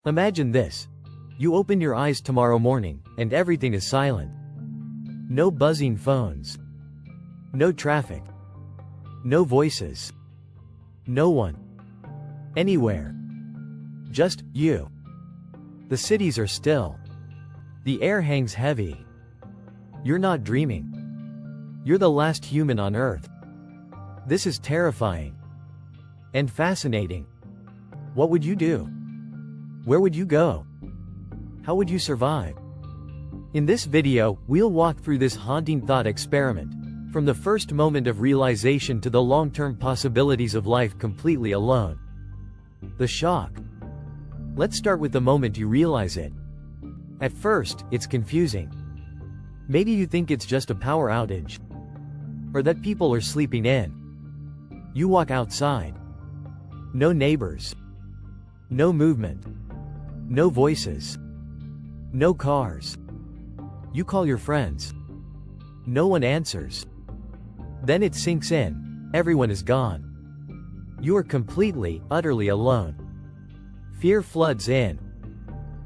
Imagine this. You open your eyes tomorrow morning, and everything is silent. No buzzing phones. No traffic. No voices. No one. Anywhere. Just you. The cities are still. The air hangs heavy. You're not dreaming. You're the last human on Earth. This is terrifying. And fascinating. What would you do? Where would you go? How would you survive? In this video, we'll walk through this haunting thought experiment, from the first moment of realization to the long-term possibilities of life completely alone. The shock. Let's start with the moment you realize it. At first, it's confusing. Maybe you think it's just a power outage, or that people are sleeping in. You walk outside. No neighbors. No movement. No voices. No cars. You call your friends. No one answers. Then it sinks in. Everyone is gone. You are completely, utterly alone. Fear floods in.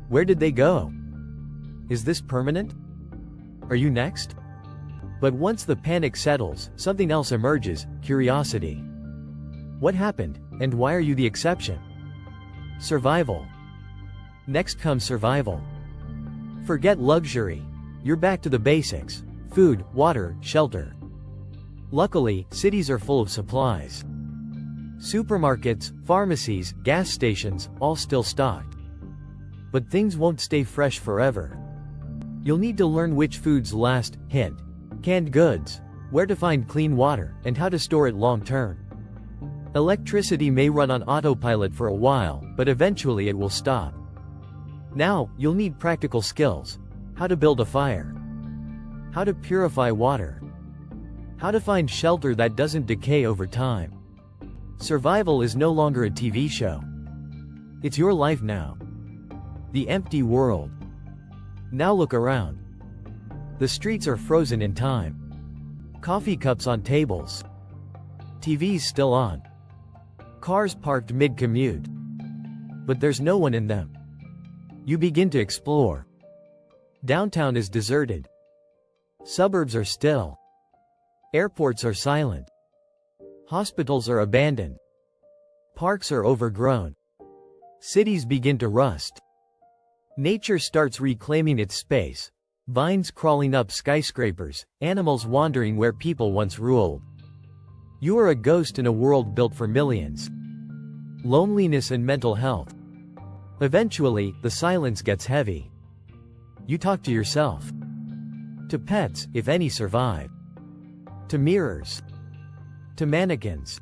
Where did they go? Is this permanent? Are you next? But once the panic settles, something else emerges: curiosity. What happened, and why are you the exception? Survival. Next comes survival. Forget luxury. You're back to the basics: food, water, shelter. Luckily, cities are full of supplies. Supermarkets, pharmacies, gas stations, all still stocked. But things won't stay fresh forever. You'll need to learn which foods last, hint, canned goods, where to find clean water, and how to store it long term. Electricity may run on autopilot for a while, but eventually it will stop. Now, you'll need practical skills: how to build a fire, how to purify water, how to find shelter that doesn't decay over time. Survival is no longer a TV show. It's your life now. The empty world. Now look around. The streets are frozen in time. Coffee cups on tables. TVs still on. Cars parked mid-commute. But there's no one in them. You begin to explore. Downtown is deserted. Suburbs are still. Airports are silent. Hospitals are abandoned. Parks are overgrown. Cities begin to rust. Nature starts reclaiming its space. Vines crawling up skyscrapers, animals wandering where people once ruled. You are a ghost in a world built for millions. Loneliness and mental health. Eventually, the silence gets heavy. You talk to yourself. To pets, if any survive. To mirrors. To mannequins.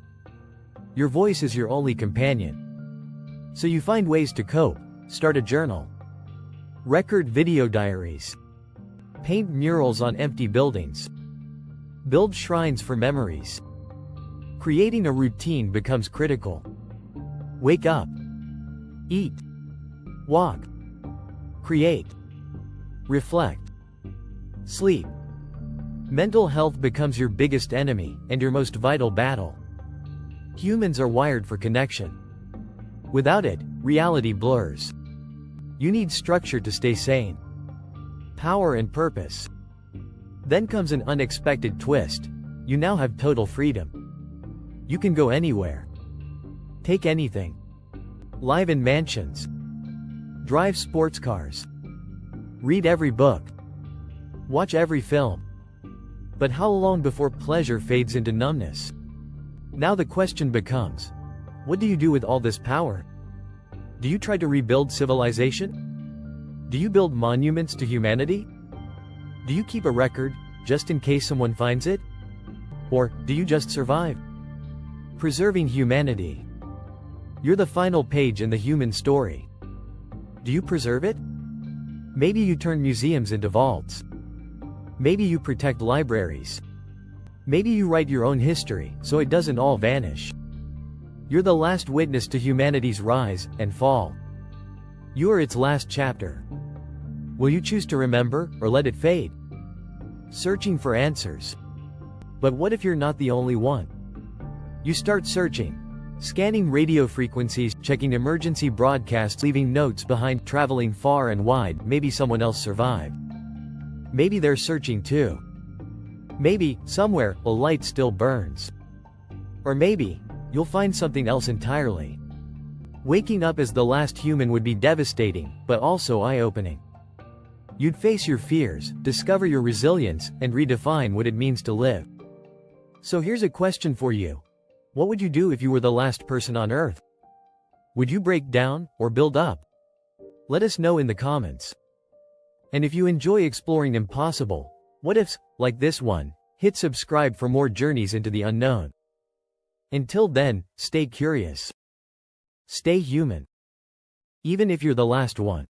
Your voice is your only companion. So you find ways to cope: start a journal. Record video diaries. Paint murals on empty buildings. Build shrines for memories. Creating a routine becomes critical. Wake up. Eat. Walk. Create. Reflect. Sleep. Mental health becomes your biggest enemy, and your most vital battle. Humans are wired for connection. Without it, reality blurs. You need structure to stay sane. Power and purpose. Then comes an unexpected twist. You now have total freedom. You can go anywhere. Take anything. Live in mansions. Drive sports cars. Read every book. Watch every film. But how long before pleasure fades into numbness? Now the question becomes, what do you do with all this power? Do you try to rebuild civilization? Do you build monuments to humanity? Do you keep a record, just in case someone finds it? Or, do you just survive? Preserving humanity. You're the final page in the human story. Do you preserve it? Maybe you turn museums into vaults. Maybe you protect libraries. Maybe you write your own history, so it doesn't all vanish. You're the last witness to humanity's rise and fall. You are its last chapter. Will you choose to remember, or let it fade? Searching for answers. But what if you're not the only one? You start searching. Scanning radio frequencies, checking emergency broadcasts, leaving notes behind, traveling far and wide. Maybe someone else survived. Maybe they're searching too. Maybe, somewhere, a light still burns. Or maybe, you'll find something else entirely. Waking up as the last human would be devastating, but also eye-opening. You'd face your fears, discover your resilience, and redefine what it means to live. So here's a question for you. What would you do if you were the last person on Earth? Would you break down, or build up? Let us know in the comments. And if you enjoy exploring impossible what-ifs, like this one, hit subscribe for more journeys into the unknown. Until then, stay curious. Stay human. Even if you're the last one.